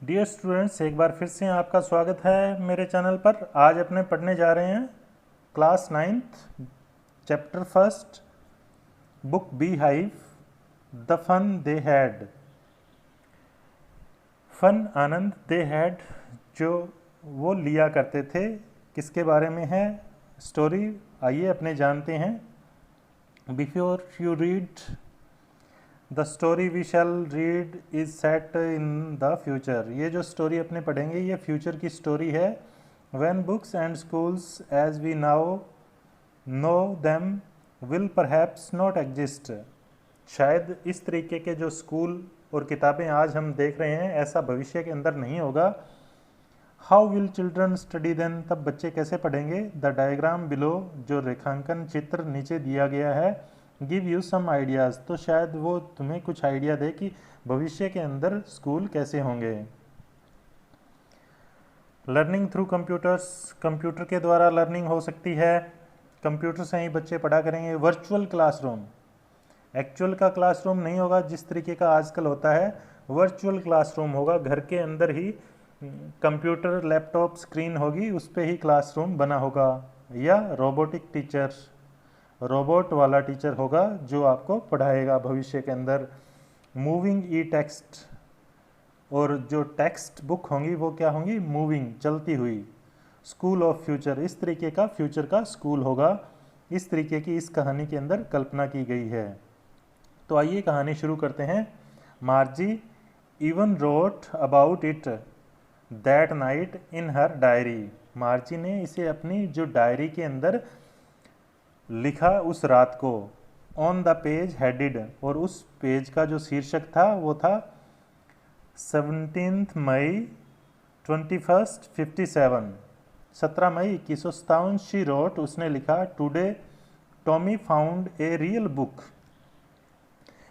Dear students, एक बार फिर से आपका स्वागत है मेरे चैनल पर। आज अपने पढ़ने जा रहे हैं class 9th chapter first, book beehive, the fun they had. Fun आनंद दे हैड जो वो लिया करते थे, किसके बारे में है स्टोरी, आइए अपने जानते हैं। Before you read the story we shall read is set in the future. ये जो स्टोरी अपने पढ़ेंगे ये फ्यूचर की स्टोरी है। When books and schools as we now know them will perhaps not exist. शायद इस तरीके के जो स्कूल और किताबें आज हम देख रहे हैं ऐसा भविष्य के अंदर नहीं होगा। How will children study then, तब बच्चे कैसे पढ़ेंगे। द डायग्राम बिलो, जो रेखांकन चित्र नीचे दिया गया है, गिव यू सम आइडियाज़, तो शायद वो तुम्हें कुछ आइडिया दे कि भविष्य के अंदर स्कूल कैसे होंगे। लर्निंग थ्रू कंप्यूटर्स, कंप्यूटर के द्वारा लर्निंग हो सकती है, कंप्यूटर से ही बच्चे पढ़ा करेंगे। वर्चुअल क्लासरूम, एक्चुअल का क्लासरूम नहीं होगा जिस तरीके का आजकल होता है, वर्चुअल क्लासरूम होगा। घर के अंदर ही कंप्यूटर, लैपटॉप, स्क्रीन होगी, उस पर ही क्लासरूम बना होगा। या रोबोटिक टीचर, रोबोट वाला टीचर होगा जो आपको पढ़ाएगा भविष्य के अंदर। मूविंग ई टेक्स्ट, और जो टेक्स्ट बुक होंगी वो क्या होंगी, मूविंग, चलती हुई। स्कूल ऑफ फ्यूचर, इस तरीके का फ्यूचर का स्कूल होगा। इस तरीके की इस कहानी के अंदर कल्पना की गई है। तो आइए कहानी शुरू करते हैं। मार्जी even wrote about it that night in her diary. मार्जी ने इसे अपनी जो डायरी के अंदर लिखा उस रात को। ऑन द पेज हेडिड, और उस पेज का जो शीर्षक था वो था 17 मई 2157, 17 मई 2157। शी रोट, उसने लिखा, today Tommy found a real book.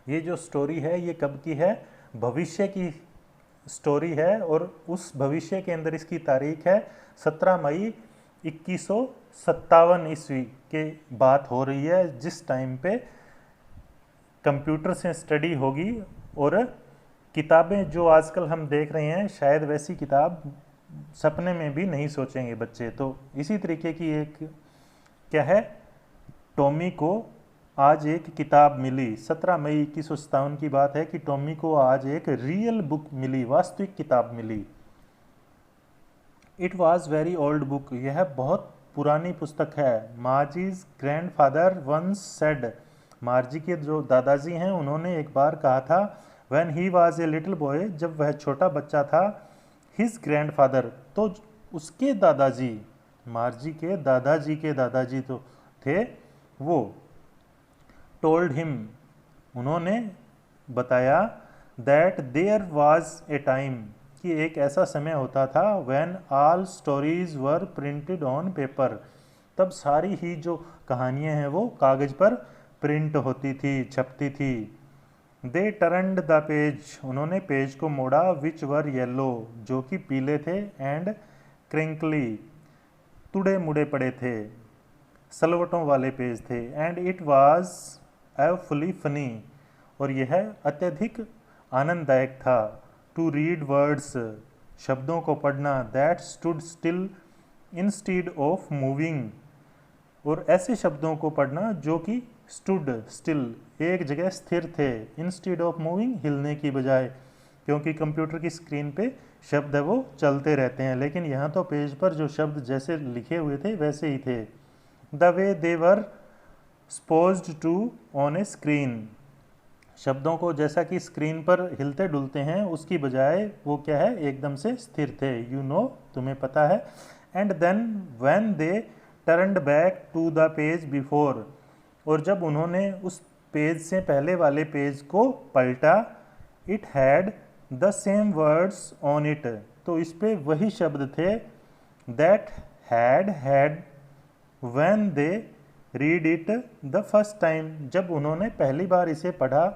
ये जो स्टोरी है ये कब की है, भविष्य की स्टोरी है, और उस भविष्य के अंदर इसकी तारीख है 17 मई 2157 ईस्वी के बात हो रही है, जिस टाइम पे कंप्यूटर से स्टडी होगी। और किताबें जो आजकल हम देख रहे हैं शायद वैसी किताब सपने में भी नहीं सोचेंगे बच्चे। तो इसी तरीके की एक क्या है, टॉमी को आज एक किताब मिली। 17 मई 2157 की बात है कि टॉमी को आज एक रियल बुक मिली, वास्तविक किताब मिली। It was very old book, यह बहुत पुरानी पुस्तक है। Margie's grandfather once said, Margie के जो दादाजी हैं उन्होंने एक बार कहा था, when he was a little boy, जब वह छोटा बच्चा था, हिज ग्रैंडफादर, तो उसके दादाजी, मार्जी के दादाजी के दादाजी तो थे वो, टोल्ड हिम, उन्होंने बताया, that there was a time, कि एक ऐसा समय होता था, when all stories were printed on paper, तब सारी ही जो कहानियां हैं वो कागज पर प्रिंट होती थी, छपती थी। दे टर्नड द पेज, उन्होंने पेज को मोड़ा, विच वर येलो, जो कि पीले थे, एंड क्रिंकली, तुड़े मुड़े पड़े थे, सलवटों वाले पेज थे। एंड इट वॉज एवफुली फनी, और यह अत्यधिक आनंददायक था। टू रीड वर्ड्स, शब्दों को पढ़ना, that stood still instead of moving, और ऐसे शब्दों को पढ़ना जो कि स्टूड स्टिल, एक जगह स्थिर थे, इंस्टीड ऑफ मूविंग, हिलने की बजाय, क्योंकि कंप्यूटर की स्क्रीन पे शब्द है वो चलते रहते हैं, लेकिन यहाँ तो पेज पर जो शब्द जैसे लिखे हुए थे वैसे ही थे। The way they were supposed to on a screen, शब्दों को जैसा कि स्क्रीन पर हिलते डुलते हैं उसकी बजाय वो क्या है, एकदम से स्थिर थे। यू नो, तुम्हें पता है। And then when they turned back to the page before, और जब उन्होंने उस पेज से पहले वाले पेज को पलटा, it had the same words on it, तो इस पे वही शब्द थे, that had when they read it the first time, जब उन्होंने पहली बार इसे पढ़ा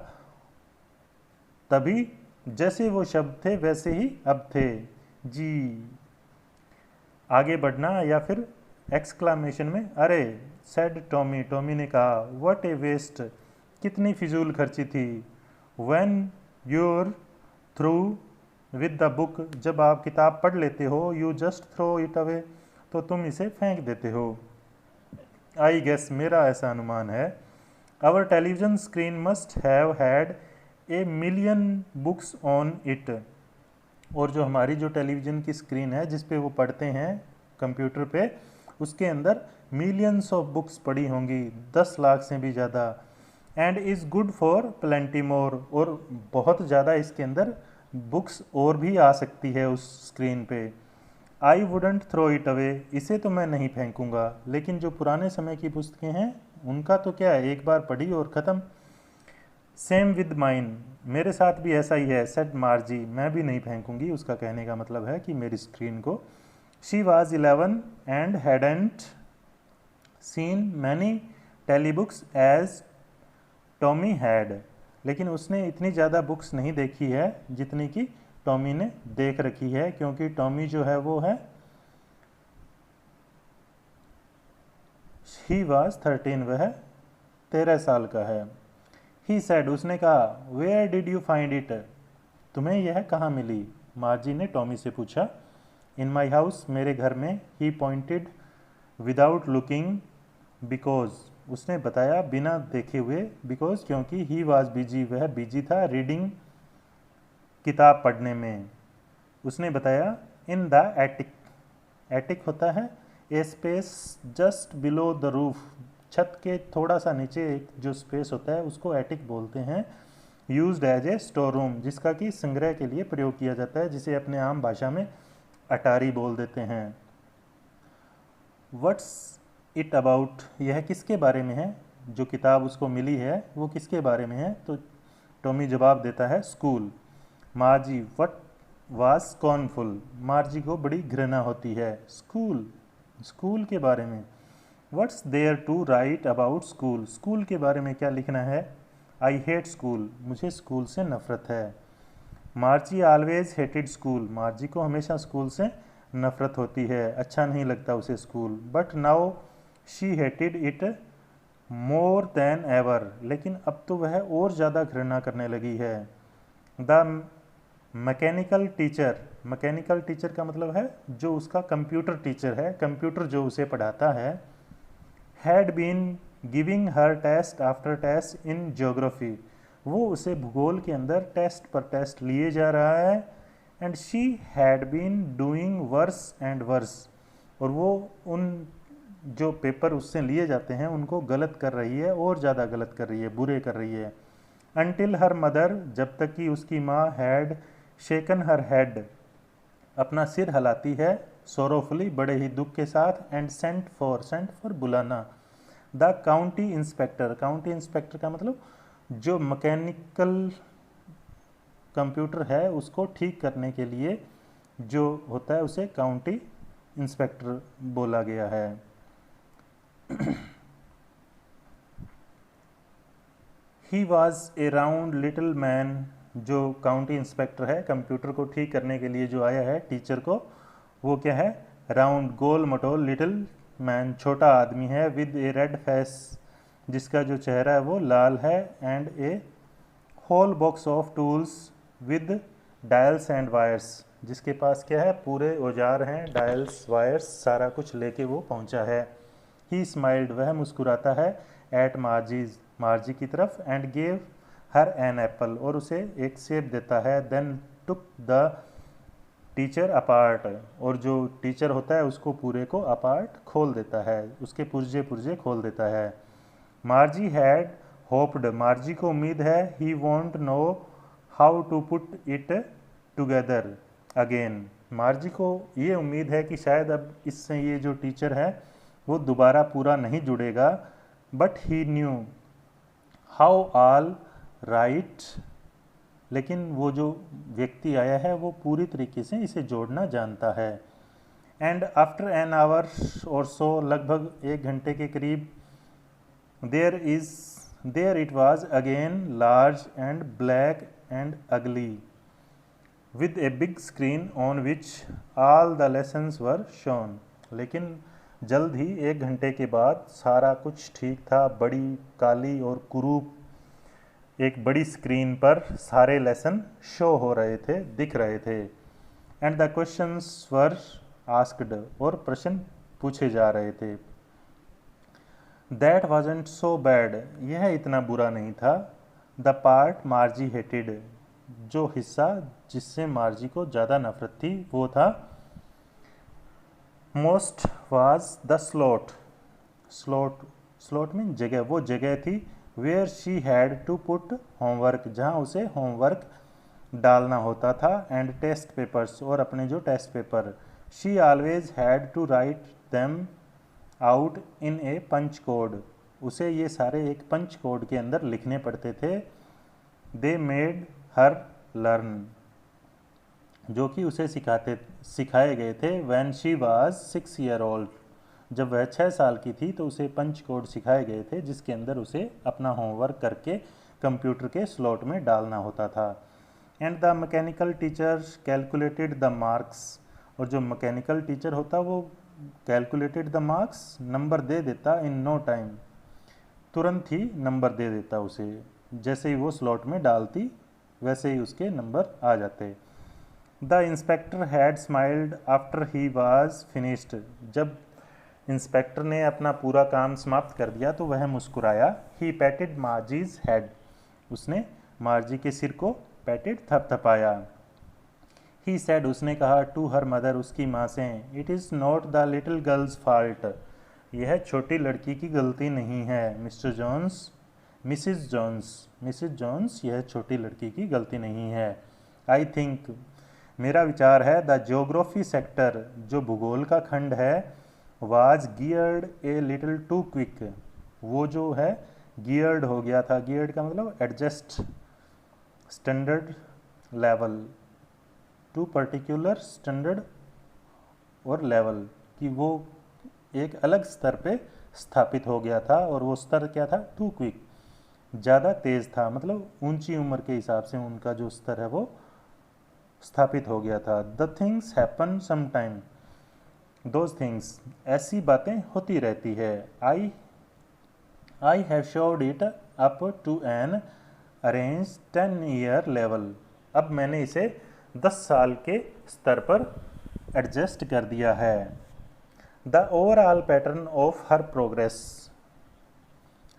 तभी जैसे वो शब्द थे वैसे ही अब थे। जी, आगे बढ़ना या फिर एक्सक्लामेशन में, अरे, सेड टॉमी, टॉमी ने कहा, व्हाट ए वेस्ट, कितनी फिजूल खर्ची थी। When you're through with the book, जब आप किताब पढ़ लेते हो, you just throw it away, तो तुम इसे फेंक देते हो। आई गेस, मेरा ऐसा अनुमान है, our television screen must have had a million books on it, और जो हमारी जो टेलीविज़न की स्क्रीन है जिस पे वो पढ़ते हैं कंप्यूटर पे, उसके अंदर मिलियंस ऑफ बुक्स पड़ी होंगी, 10 लाख से भी ज़्यादा। And is good for plenty more, और बहुत ज़्यादा इसके अंदर बुक्स और भी आ सकती है उस स्क्रीन पे। I wouldn't throw it away, इसे तो मैं नहीं फेंकूंगा, लेकिन जो पुराने समय की पुस्तकें हैं उनका तो क्या है, एक बार पढ़ी और ख़त्म। सेम विद माइन, मेरे साथ भी ऐसा ही है, सेड मार्जी, मैं भी नहीं फेंकूंगी, उसका कहने का मतलब है कि मेरी स्क्रीन को। She was 11 and hadn't seen many telebooks as Tommy had, लेकिन उसने इतनी ज़्यादा बुक्स नहीं देखी है जितनी कि टॉमी ने देख रखी है, क्योंकि टॉमी जो है वो है, ही वॉज 13, वह 13 साल का है। ही सेड, उसने कहा, where did you find it, तुम्हें यह कहाँ मिली? मार्जी ने टॉमी से पूछा। इन माई हाउस, मेरे घर में। ही पॉइंटेड विदाउट लुकिंग, बिकॉज, उसने बताया बिना देखे हुए, बिकॉज क्योंकि, ही वॉज बिजी, वह बिजी था, रीडिंग, किताब पढ़ने में। उसने बताया, इन द एटिक, एटिक होता है a space just below the roof, छत के थोड़ा सा नीचे एक जो स्पेस होता है उसको एटिक बोलते हैं। Used as a store room, जिसका कि संग्रह के लिए प्रयोग किया जाता है, जिसे अपने आम भाषा में अटारी बोल देते हैं। व्हाट्स इट अबाउट, यह किसके बारे में है? जो किताब उसको मिली है वो किसके बारे में है? तो टॉमी जवाब देता है, school. Margie, what was scornful, Margie को बड़ी घृणा होती है, स्कूल, स्कूल के बारे में। What's there to write about school, school के बारे में क्या लिखना है? आई हेट स्कूल, मुझे स्कूल से नफरत है। Margie always hated school, Margie को हमेशा स्कूल से नफरत होती है, अच्छा नहीं लगता उसे school. But now she hated it more than ever, लेकिन अब तो वह और ज़्यादा घृणा करने लगी है। The mechanical teacher, mechanical teacher का मतलब है जो उसका कंप्यूटर टीचर है, कंप्यूटर जो उसे पढ़ाता है, had been giving her test after test in geography, वो उसे भूगोल के अंदर टेस्ट पर टेस्ट लिए जा रहा है। And she had been doing worse and worse, और वो उन जो पेपर उससे लिए जाते हैं उनको गलत कर रही है, और ज़्यादा गलत कर रही है, बुरे कर रही है। अनटिल हर मदर, जब तक कि उसकी माँ, हैड शेकन हर हेड, अपना सिर हिलाती है, सोरोफुली, बड़े ही दुख के साथ। एंड सेंट फॉर बुलाना, the county inspector, county inspector का मतलब जो मैकेनिकल कंप्यूटर है उसको ठीक करने के लिए जो होता है उसे काउंटी इंस्पेक्टर बोला गया है। ही was A round little man, जो काउंटी इंस्पेक्टर है कंप्यूटर को ठीक करने के लिए जो आया है टीचर को, वो क्या है? राउंड, गोल मटोल, लिटिल मैन, छोटा आदमी है, विद ए रेड फेस, जिसका जो चेहरा है वो लाल है। And a whole box of tools with dials and wires, जिसके पास क्या है? पूरे औजार हैं, डायल्स, वायर्स, सारा कुछ लेके वो पहुंचा है। ही स्माइल्ड, वह मुस्कुराता है, एट मार्जीज, मार्जी की तरफ। And gave her an apple, और उसे एक सेब देता है। Then took the teacher apart, और जो टीचर होता है उसको पूरे को अपार्ट खोल देता है, उसके पुर्जे पुर्जे खोल देता है। मार्जी हैड होप्ड, मार्जी को उम्मीद है, he won't know how to put it together again, Margie को ये उम्मीद है कि शायद अब इससे ये जो टीचर है वो दोबारा पूरा नहीं जुड़ेगा। But he knew how all right, लेकिन वो जो व्यक्ति आया है वो पूरी तरीके से इसे जोड़ना जानता है। एंड आफ्टर एन आवर और सो, लगभग 1 घंटे के करीब, there it was again, large and black and ugly, with a big screen on which all the lessons were shown, लेकिन जल्द ही 1 घंटे के बाद सारा कुछ ठीक था, बड़ी काली और कुरूप एक बड़ी स्क्रीन पर सारे लेसन शो हो रहे थे, दिख रहे थे। And the questions were asked, और प्रश्न पूछे जा रहे थे। दैट वाजंट सो बैड, यह इतना बुरा नहीं था। द पार्ट मार्जी हेटेड, जो हिस्सा जिससे मार्जी को ज़्यादा नफरत थी वो था most was the slot. Slot slot mean जगह, वो जगह थी where she had to put homework, जहाँ उसे होमवर्क डालना होता था, एंड टेस्ट पेपर्स, और अपने जो test paper. She always had to write them out in a punch code, उसे ये सारे एक पंच कोड के अंदर लिखने पड़ते थे। दे मेड हर लर्न, जो कि उसे सिखाए गए थे। When she was 6 year old, जब वह 6 साल की थी तो उसे पंच कोड सिखाए गए थे, जिसके अंदर उसे अपना होमवर्क करके कंप्यूटर के स्लॉट में डालना होता था। And the mechanical teacher calculated the marks, और जो मैकेनिकल टीचर होता वो कैलकुलेटेड द मार्क्स, नंबर दे देता इन नो टाइम, तुरंत ही नंबर दे देता उसे, जैसे ही वो स्लॉट में डालती वैसे ही उसके नंबर आ जाते। The inspector had smiled after he was finished, जब इंस्पेक्टर ने अपना पूरा काम समाप्त कर दिया तो वह मुस्कुराया। ही पैटेड मार्जीज हेड, उसने मार्जी के सिर को पैटेड थपथपाया। ही सेड, उसने कहा टू हर मदर, उसकी माँ से, it is not the little girls fault, यह छोटी लड़की की गलती नहीं है मिस्टर जॉन्स, मिसिज जॉन्स, यह छोटी लड़की की गलती नहीं है। आई थिंक, मेरा विचार है, द जियोग्राफी सेक्टर, जो भूगोल का खंड है, was geared a little too quick, वो जो है गियर्ड हो गया था। गियर्ड का मतलब adjust standard level to particular standard और लेवल, कि वो एक अलग स्तर पे स्थापित हो गया था, और वो स्तर क्या था, टू क्विक, ज़्यादा तेज़ था, मतलब ऊंची उम्र के हिसाब से उनका जो स्तर है वो स्थापित हो गया था। The things happen some time, those things, ऐसी बातें होती रहती है। I have slowed it up to an average 10 year level, अब मैंने इसे 10 साल के स्तर पर एडजस्ट कर दिया है। The overall pattern of her progress,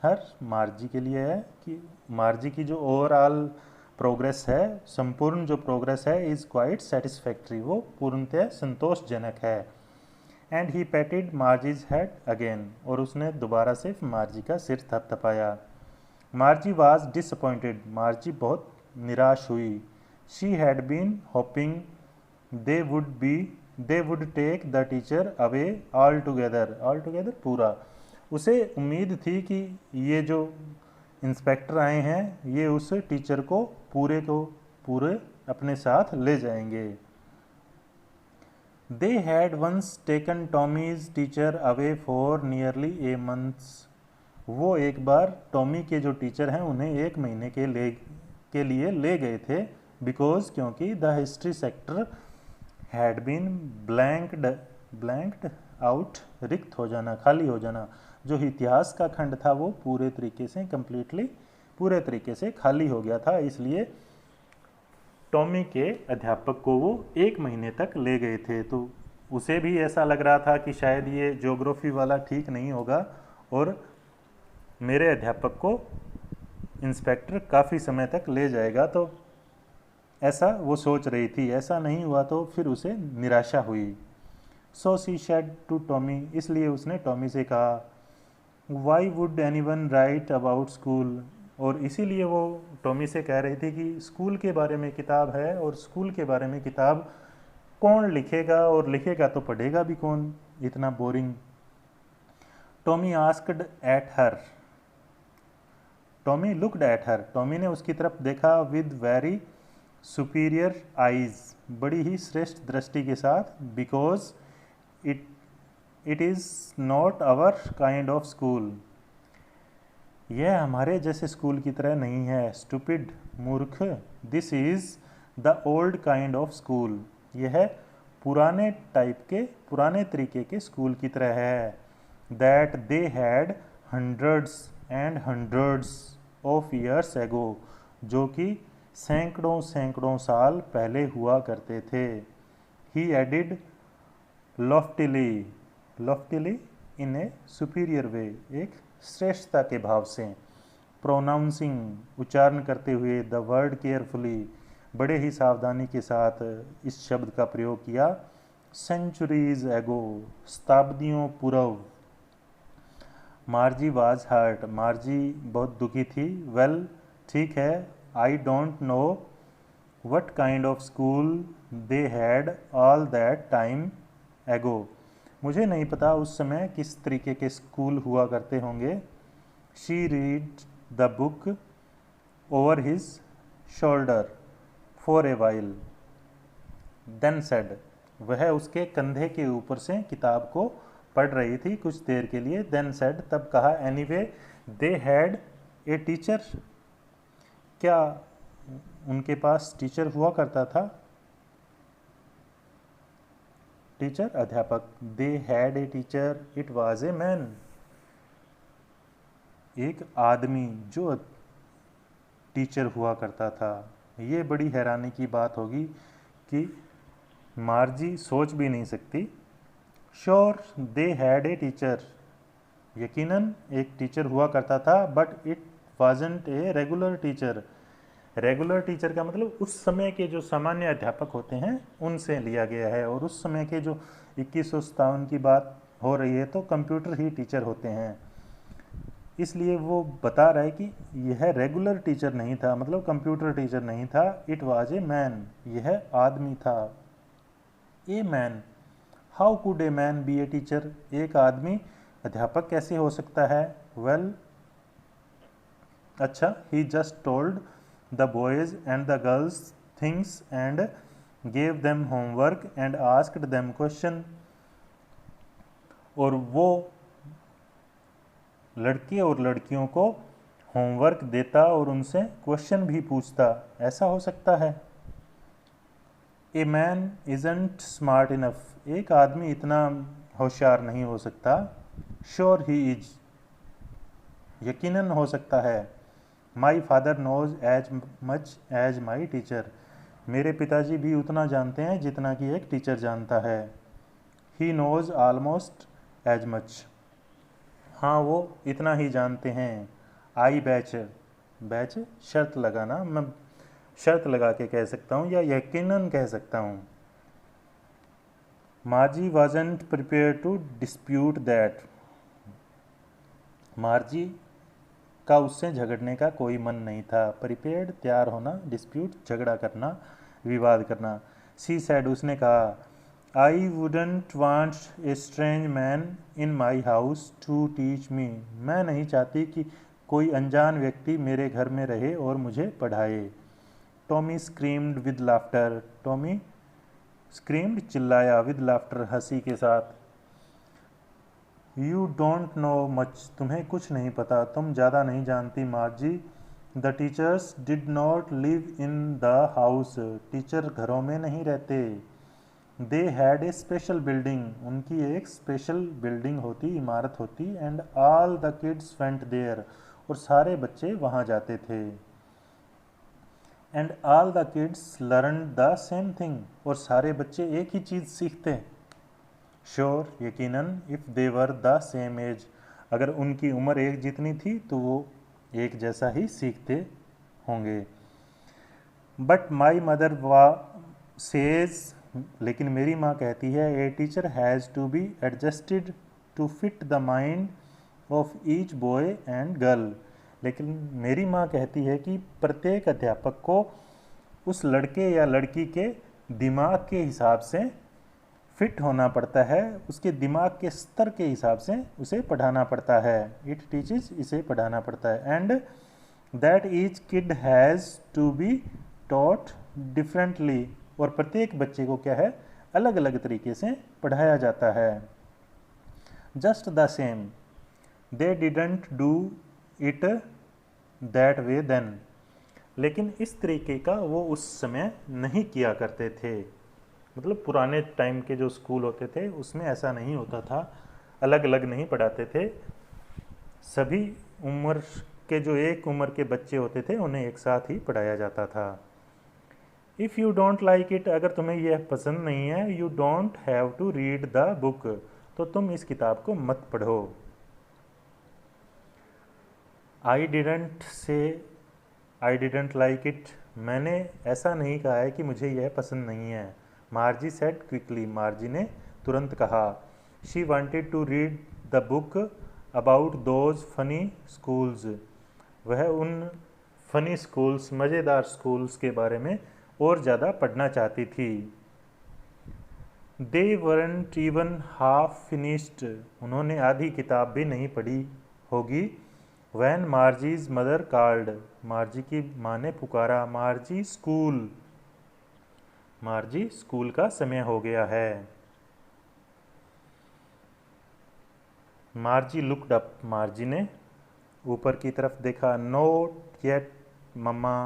हर मार्जी के लिए है कि मार्जी की जो ओवरऑल प्रोग्रेस है, संपूर्ण जो प्रोग्रेस है, इज़ क्वाइट सेटिस्फैक्ट्री, वो पूर्णतः संतोषजनक है। And he patted Margie's head again, और उसने दोबारा से मार्जी का सिर थपथपाया। मार्जी वाज डिसअपॉइंटेड, मार्जी बहुत निराश हुई। She had been hoping they would take the teacher away altogether पूरा, उसे उम्मीद थी कि ये जो इंस्पेक्टर आए हैं ये उस टीचर को पूरे अपने साथ ले जाएंगे। They had once taken Tommy's teacher away for nearly a months, वो एक बार टॉमी के जो टीचर हैं उन्हें 1 महीने के लिए ले गए थे। बिकॉज, क्योंकि the history sector had been blanked out, रिक्त हो जाना, खाली हो जाना, जो इतिहास का खंड था वो पूरे तरीके से खाली हो गया था। इसलिए टॉमी के अध्यापक को वो 1 महीने तक ले गए थे। तो उसे भी ऐसा लग रहा था कि शायद ये ज्योग्राफी वाला ठीक नहीं होगा और मेरे अध्यापक को इंस्पेक्टर काफ़ी समय तक ले जाएगा, तो ऐसा वो सोच रही थी। ऐसा नहीं हुआ तो फिर उसे निराशा हुई। So she said to Tommy, इसलिए उसने टॉमी से कहा, why would anyone write about school, और इसीलिए वो टॉमी से कह रही थी कि स्कूल के बारे में किताब है और स्कूल के बारे में किताब कौन लिखेगा, और लिखेगा तो पढ़ेगा भी कौन, इतना boring. Tommy asked at her, Tommy looked at her, Tommy ने उसकी तरफ देखा विद वेरी सुपीरियर आइज, बड़ी ही श्रेष्ठ दृष्टि के साथ। Because it is not our kind of school, यह हमारे जैसे स्कूल की तरह नहीं है। स्टूपिड, मूर्ख। This is the old kind of school, यह पुराने तरीके के स्कूल की तरह है। That they had hundreds and hundreds of years ago, जो कि सैकड़ों सैकड़ों साल पहले हुआ करते थे। ही एडिड लॉफ्टिली, लॉफ्टिली इन ए सुपीरियर वे, एक श्रेष्ठता के भाव से, प्रोनाउंसिंग उच्चारण करते हुए, द वर्ड केयरफुली बड़े ही सावधानी के साथ इस शब्द का प्रयोग किया, सेंचुरीज एगो शताब्दियों पूर्व। मार्जी वाज हर्ट, मार्जी बहुत दुखी थी। वेल ठीक है, I don't know what kind of school they had all that time एगो, मुझे नहीं पता उस समय किस तरीके के स्कूल हुआ करते होंगे। She read the book over his shoulder for a while, then said, वह उसके कंधे के ऊपर से किताब को पढ़ रही थी कुछ देर के लिए। देन सेड, तब कहा, anyway they had a teacher, क्या उनके पास टीचर हुआ करता था? टीचर अध्यापक, दे had a teacher, it was a man, एक आदमी जो टीचर हुआ करता था। ये बड़ी हैरानी की बात होगी कि मार्जी सोच भी नहीं सकती। Sure they had a teacher, यकीनन एक टीचर हुआ करता था, but it wasn't a regular teacher. Regular teacher का मतलब उस समय के जो सामान्य अध्यापक होते हैं उनसे लिया गया है, और उस समय के जो 2157 की बात हो रही है तो कंप्यूटर ही टीचर होते हैं, इसलिए वो बता रहा है कि यह रेगुलर टीचर नहीं था, मतलब कंप्यूटर टीचर नहीं था। इट वाज ए मैन, यह आदमी था। A man, how could a man be a teacher, एक आदमी अध्यापक कैसे हो सकता है? वेल अच्छा, he just told the boys and the girls things and gave them homework and asked them question, और वो लड़के और लड़कियों को होमवर्क देता और उनसे क्वेश्चन भी पूछता, ऐसा हो सकता है? A man isn't smart enough, एक आदमी इतना होशियार नहीं हो सकता। श्योर ही इज, यकीनन हो सकता है। My father knows as much as my teacher, मेरे पिताजी भी उतना जानते हैं जितना कि एक टीचर जानता है। He knows almost as much, हाँ वो इतना ही जानते हैं। आई बैच, बैच शर्त लगाना, मैं शर्त लगा के कह सकता हूँ या यकीनन कह सकता हूँ। Margie wasn't prepared to dispute that, मार्जी का उससे झगड़ने का कोई मन नहीं था। प्रिपेयर्ड तैयार होना, डिस्प्यूट झगड़ा करना, विवाद करना। सी सैड, उसने कहा, I wouldn't want a strange man in my house to teach me, मैं नहीं चाहती कि कोई अनजान व्यक्ति मेरे घर में रहे और मुझे पढ़ाए। Tommy screamed with laughter, Tommy screamed चिल्लाया, विद लाफ्टर हंसी के साथ। यू डोंट नो मच, तुम्हें कुछ नहीं पता, तुम ज़्यादा नहीं जानती Margie. The teachers did not live in the house, teacher घरों में नहीं रहते। They had a special building, उनकी एक स्पेशल बिल्डिंग होती, इमारत होती। And all the kids went there, और सारे बच्चे वहाँ जाते थे। And all the kids learn the same thing, और सारे बच्चे एक ही चीज़ सीखते। श्योर, यकीनन, if they were the same age, अगर उनकी उम्र एक जितनी थी तो वो एक जैसा ही सीखते होंगे। बट माई मदर वा सेज, लेकिन मेरी माँ कहती है, a teacher has to be adjusted to fit the mind of each boy and girl, लेकिन मेरी माँ कहती है कि प्रत्येक अध्यापक को उस लड़के या लड़की के दिमाग के हिसाब से फिट होना पड़ता है, उसके दिमाग के स्तर के हिसाब से उसे पढ़ाना पड़ता है। इट टीचेस, इसे पढ़ाना पड़ता है। And that each kid has to be taught differently, और प्रत्येक बच्चे को क्या है, अलग अलग तरीके से पढ़ाया जाता है। Just the same they didn't do it that way then, लेकिन इस तरीके का वो उस समय नहीं किया करते थे। मतलब पुराने टाइम के जो स्कूल होते थे उसमें ऐसा नहीं होता था, अलग अलग नहीं पढ़ाते थे, सभी उम्र के जो एक उम्र के बच्चे होते थे उन्हें एक साथ ही पढ़ाया जाता था। If you don't like it, अगर तुम्हें यह पसंद नहीं है, you don't have to read the book, तो तुम इस किताब को मत पढ़ो। I didn't say I didn't like it, मैंने ऐसा नहीं कहा है कि मुझे यह पसंद नहीं है। मार्जी सेड क्विकली, मार्जी ने तुरंत कहा। She wanted to read the book about those funny schools, वह उन फनी स्कूल्स, मज़ेदार स्कूल्स के बारे में और ज़्यादा पढ़ना चाहती थी। They weren't even half finished, उन्होंने आधी किताब भी नहीं पढ़ी होगी। वैन मार्जीज मदर कॉल्ड, मार्जी की माँ ने पुकारा। मार्जी स्कूल, मार्जी स्कूल का समय हो गया है। मार्जी लुक्ड अप, मार्जी ने ऊपर की तरफ देखा। नोट येट मम्मा,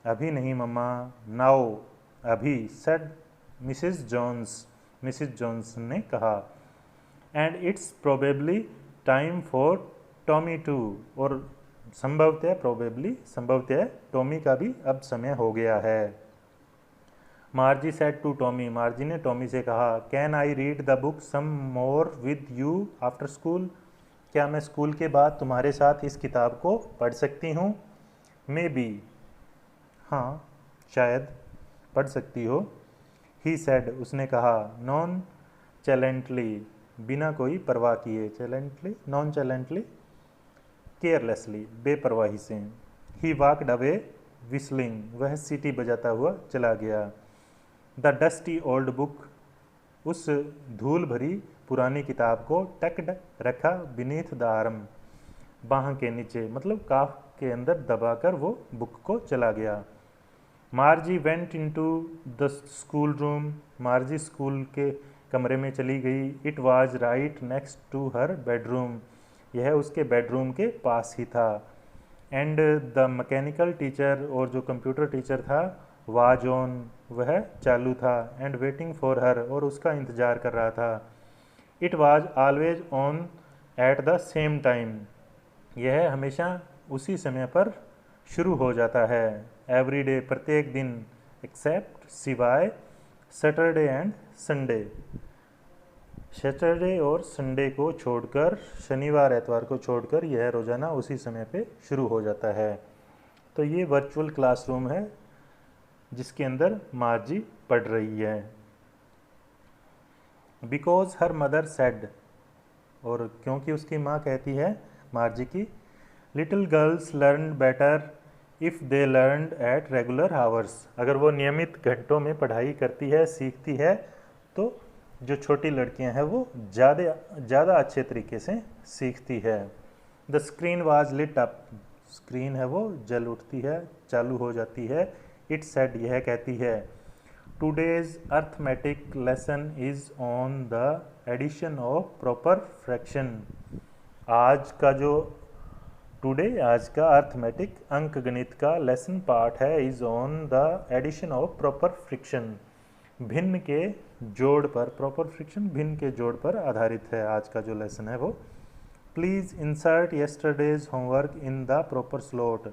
अभी नहीं मम्मा। नाउ, अभी। Said Mrs Jones, Mrs Jones ने कहा। And it's probably time for Tommy too, और संभवतः टॉमी का भी अब समय हो गया है। Margie said to Tommy, Margie ने टॉमी से कहा। Can I read the book some more with you after school, क्या मैं स्कूल के बाद तुम्हारे साथ इस किताब को पढ़ सकती हूँ? मे बी, हाँ शायद पढ़ सकती हो। ही सेड, उसने कहा। नॉन चैलेंटली, बिना कोई परवाह किए। चैलेंटली, नॉन चैलेंटली, केयरलेसली, बेपरवाही से। ही वॉकड अवे विस्लिंग, वह सीटी बजाता हुआ चला गया। द डस्टी ओल्ड बुक, उस धूल भरी पुरानी किताब को टक्ड रखा बीनीथ द आर्म, बाह के नीचे, मतलब काफ के अंदर दबाकर वो बुक को चला गया। Margie went into the school room, Margie school के कमरे में चली गई। It was right next to her bedroom, यह उसके बेडरूम के पास ही था। एंड द मैकेनिकल टीचर, और जो कंप्यूटर टीचर था, वाज ऑन, वह चालू था। एंड वेटिंग फॉर हर, और उसका इंतज़ार कर रहा था। It was always on at the same time, यह हमेशा उसी समय पर शुरू हो जाता है। एवरी डे, प्रत्येक दिन। एक्सेप्ट, सिवाय सैटरडे एंड संडे, सैटरडे और संडे को छोड़कर, शनिवार एतवार को छोड़कर यह रोज़ाना उसी समय पे शुरू हो जाता है। तो ये वर्चुअल क्लासरूम है जिसके अंदर मार्जी पढ़ रही है। बिकॉज हर मदर सेड, और क्योंकि उसकी माँ कहती है मार्जी की, little girls learn better if they learn at regular hours, अगर वो नियमित घंटों में पढ़ाई करती है, सीखती है, तो जो छोटी लड़कियां हैं वो ज़्यादा अच्छे तरीके से सीखती है। The screen was lit up, screen है वो जल उठती है, चालू हो जाती है। इट सेड, यह कहती है। Today's arithmetic lesson is on the addition of proper fraction, आज का जो आज का अर्थमेटिक अंक गणित का लेसन पार्ट है, is on the addition of proper fraction, भिन्न के जोड़ पर, प्रॉपर फ्रिक्शन भिन्न के जोड़ पर आधारित है आज का जो लेसन है वो। Please insert yesterday's homework in the proper slot,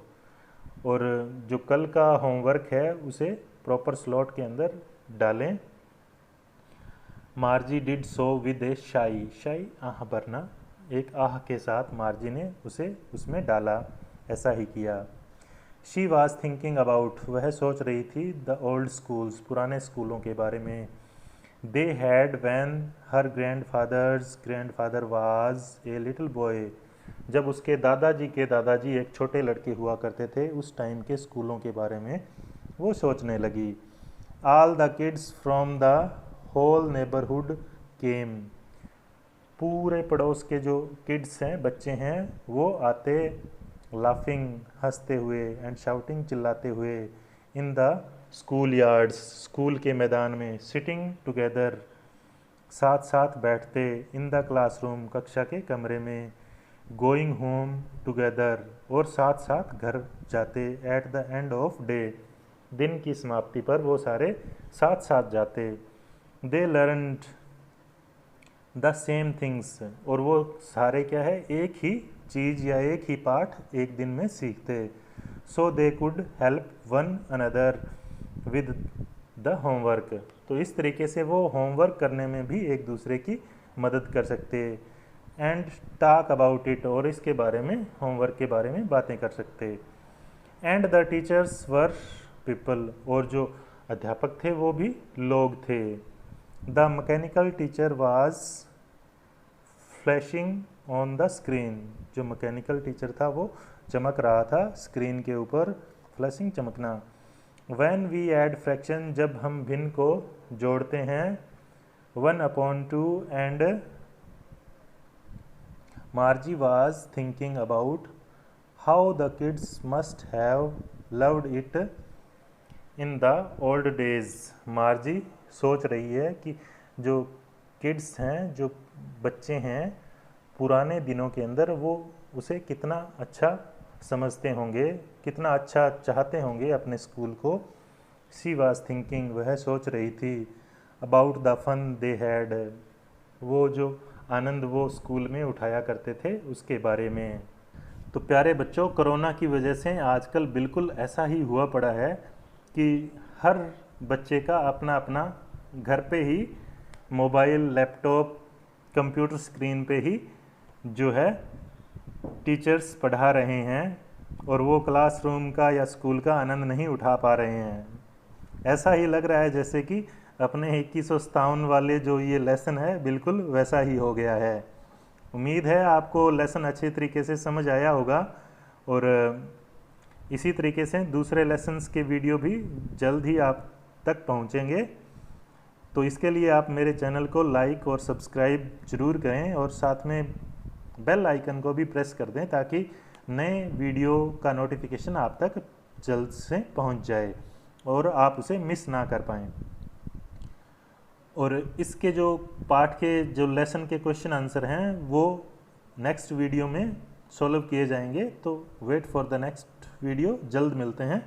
और जो कल का होमवर्क है उसे प्रॉपर स्लॉट के अंदर डालें। मार्जी डिड सो विद ए शाई, शाई आह भरना, एक आह के साथ मार्जी ने उसे उसमें डाला, ऐसा ही किया। शी वॉज थिंकिंग अबाउट, वह सोच रही थी, द ओल्ड स्कूल्स, पुराने स्कूलों के बारे में। They had van her grandfather was a little boy, जब उसके दादाजी के दादाजी एक छोटे लड़के हुआ करते थे, उस टाइम के स्कूलों के बारे में वो सोचने लगी। All the kids from the whole neighbourhood came, पूरे पड़ोस के जो किड्स हैं, बच्चे हैं, वो आते। लाफिंग, हंसते हुए, एंड शाउटिंग, चिल्लाते हुए। In the school yards, school के मैदान में। सिटिंग टुगेदर, साथ साथ बैठते। इन द क्लासरूम, कक्षा के कमरे में। गोइंग होम टुगेदर, और साथ साथ घर जाते। At the end of day, दिन की समाप्ति पर वो सारे साथ साथ जाते। दे लर्नड द सेम थिंग्स, और वो सारे क्या है, एक ही चीज़ या एक ही पाठ एक दिन में सीखते। So they could help one another with the homework. तो इस तरीके से वो होमवर्क करने में भी एक दूसरे की मदद कर सकते। एंड टॉक अबाउट इट, और इसके बारे में, होमवर्क के बारे में बातें कर सकते। And the teachers were people, और जो अध्यापक थे वो भी लोग थे। The mechanical teacher was flashing on the screen, जो मैकेनिकल टीचर था वो चमक रहा था स्क्रीन के ऊपर, फ्लैशिंग चमकना। व्हेन वी ऐड फ्रैक्शन, जब हम भिन्न को जोड़ते हैं, 1/2 and Margie was thinking about how the kids must have loved it in the old days. Margie सोच रही है कि जो किड्स हैं, जो बच्चे हैं, पुराने दिनों के अंदर वो उसे कितना अच्छा समझते होंगे, कितना अच्छा चाहते होंगे अपने स्कूल को। शी वाज थिंकिंग, वह सोच रही थी, about the fun they had, वो जो आनंद वो स्कूल में उठाया करते थे उसके बारे में। तो प्यारे बच्चों, कोरोना की वजह से आजकल बिल्कुल ऐसा ही हुआ पड़ा है कि हर बच्चे का अपना अपना घर पे ही मोबाइल, लैपटॉप, कंप्यूटर स्क्रीन पे ही जो है टीचर्स पढ़ा रहे हैं, और वो क्लासरूम का या स्कूल का आनंद नहीं उठा पा रहे हैं। ऐसा ही लग रहा है जैसे कि अपने 2157 वाले जो ये लेसन है बिल्कुल वैसा ही हो गया है। उम्मीद है आपको लेसन अच्छे तरीके से समझ आया होगा, और इसी तरीके से दूसरे लेसन्स के वीडियो भी जल्द ही आप तक पहुंचेंगे। तो इसके लिए आप मेरे चैनल को लाइक और सब्सक्राइब ज़रूर करें, और साथ में बेल आइकन को भी प्रेस कर दें ताकि नए वीडियो का नोटिफिकेशन आप तक जल्द से पहुंच जाए और आप उसे मिस ना कर पाएँ। और इसके जो पाठ के जो लेसन के क्वेश्चन आंसर हैं वो नेक्स्ट वीडियो में सॉल्व किए जाएंगे। तो wait for the next video, जल्द मिलते हैं।